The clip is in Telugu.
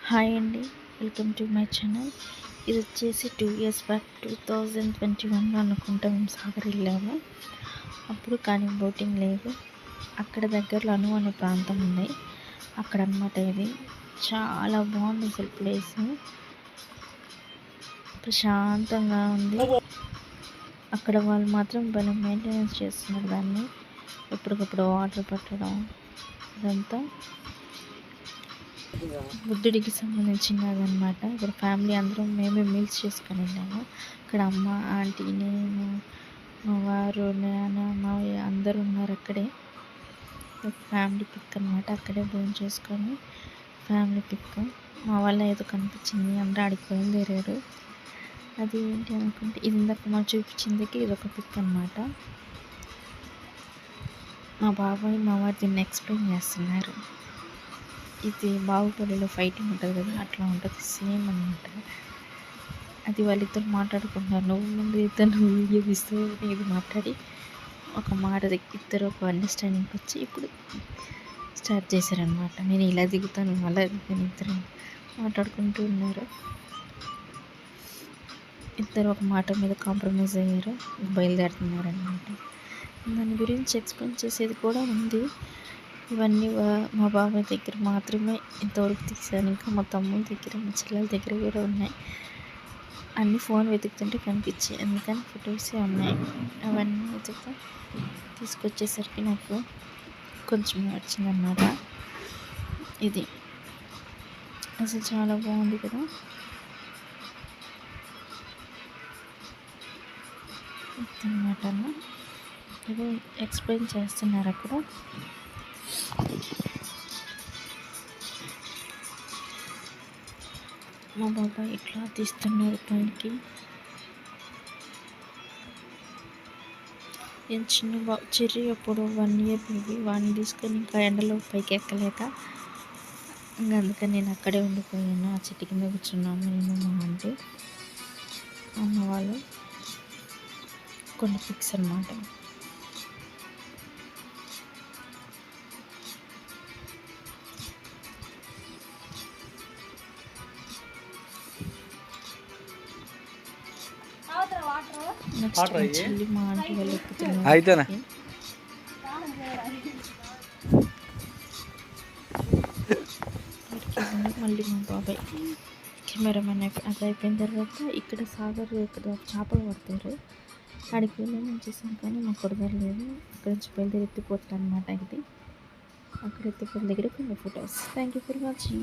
హాయ్ అండి, వెల్కమ్ టు మై ఛానల్. ఇది వచ్చేసి 2 ఇయర్స్ బ్యాక్ 2021లో అనుకుంటా మేము సాగర్ వెళ్ళాము. అప్పుడు కానీ బోటింగ్ లేదు. అక్కడ దగ్గరలో అనే ప్రాంతం ఉన్నాయి. అక్కడ అన్నమాట ఇది చాలా బాగుంది. అసలు ప్లేస్ ప్రశాంతంగా ఉంది. అక్కడ వాళ్ళు మాత్రం భలే మెయింటెనెన్స్ చేస్తున్నారు దాన్ని. ఎప్పటికప్పుడు వాటర్ పట్టడం ఇదంతా బుద్ధుడికి సంబంధించినది అనమాట. ఇక్కడ ఫ్యామిలీ అందరం మేమే మీల్స్ చేసుకొని వెళ్ళాము. ఇక్కడ అమ్మ, ఆంటీ, నేను, మా వారు, నాన్న, మావయ్య అందరూ ఉన్నారు అక్కడే. ఫ్యామిలీ పిక్ అనమాట. అక్కడే భోజనం చేసుకొని ఫ్యామిలీ పిక్. మా వాళ్ళ ఏదో కనిపించింది, అందరూ ఆడికి బయలుదేరారు. అది ఏంటి అనుకుంటే ఇది ఇందాక మనం చూపించిందికి ఇదొక పిక్ అనమాట. మా బాబాయ్ మా వారు దీన్ని ఎక్స్ప్లెయిన్ చేస్తున్నారు. ఇది బాహుబలిలో ఫైటింగ్ ఉంటుంది కదా, అట్లా ఉంటుంది సేమ్ అనమాట. అది వాళ్ళిద్దరు మాట్లాడుకుంటున్నారు. నువ్వు ముందు ఇద్దరు వీడియో తీస్తూ ఇది మాట్లాడి ఒక మాట ఇద్దరు ఒక అండర్స్టాండింగ్కి వచ్చి ఇప్పుడు స్టార్ట్ చేశారనమాట. నేను ఇలా దిగుతాను, అలా దిగుతాను. ఇద్దరు మాట్లాడుకుంటూ ఉన్నారు. ఇద్దరు ఒక మాట మీద కాంప్రమైజ్ అయ్యారు, బయలుదేరుతున్నారు అనమాట. దాని గురించి ఎక్స్ప్లెయిన్ చేసేది కూడా ఉంది. ఇవన్నీ మా బాబాయ్ దగ్గర మాత్రమే ఇంతవరకు తీసాను. ఇంకా మా తమ్ముడి దగ్గర, మా చెల్లెల దగ్గర కూడా ఉన్నాయి. అన్నీ ఫోన్ వెతుకుతుంటే కనిపించాయి, అందుకని ఫొటోసే ఉన్నాయి. అవన్నీ వెతుకుతా తీసుకొచ్చేసరికి నాకు కొంచెం వచ్చిందన్నమాట. ఇది అసలు చాలా బాగుంది కదా. అన్నమాట ఏదో ఎక్స్ప్లెయిన్ చేస్తున్నారు అక్కడ. మా బాబాయ్ ఇట్లా తీస్తున్నారు పైకి. నేను చిన్న చెర్రీ అప్పుడు 1 ఇయర్ బేబీ వాడిని తీసుకొని ఇంకా ఎండలో పైకి ఎక్కలేక ఇంకా అందుకని నేను అక్కడే ఉండిపోయాను. ఆ చెట్టు కింద కూర్చున్నాము నేను, మా ఆంటీ, అమ్మ వాళ్ళు. కొన్ని పిక్స్ అన్నమాట. నెక్స్ట్ మా చెల్లి, మా ఆంటీ వాళ్ళు ఎక్కుతున్నారు. మళ్ళీ మా బాబాయ్ కెమెరామెన్ అది అయిపోయిన తర్వాత ఇక్కడ సాగర్ ఇక్కడ చేపలు పడతారు. అక్కడికి వెళ్ళి నేను చేసాను కానీ మాకు కుదరలేదు. అక్కడ నుంచి బయలుదేరి ఎత్తిపోతారు అనమాట. ఇది అక్కడ ఎత్తిపోయిన దగ్గర కొన్ని photos. Thank you for watching.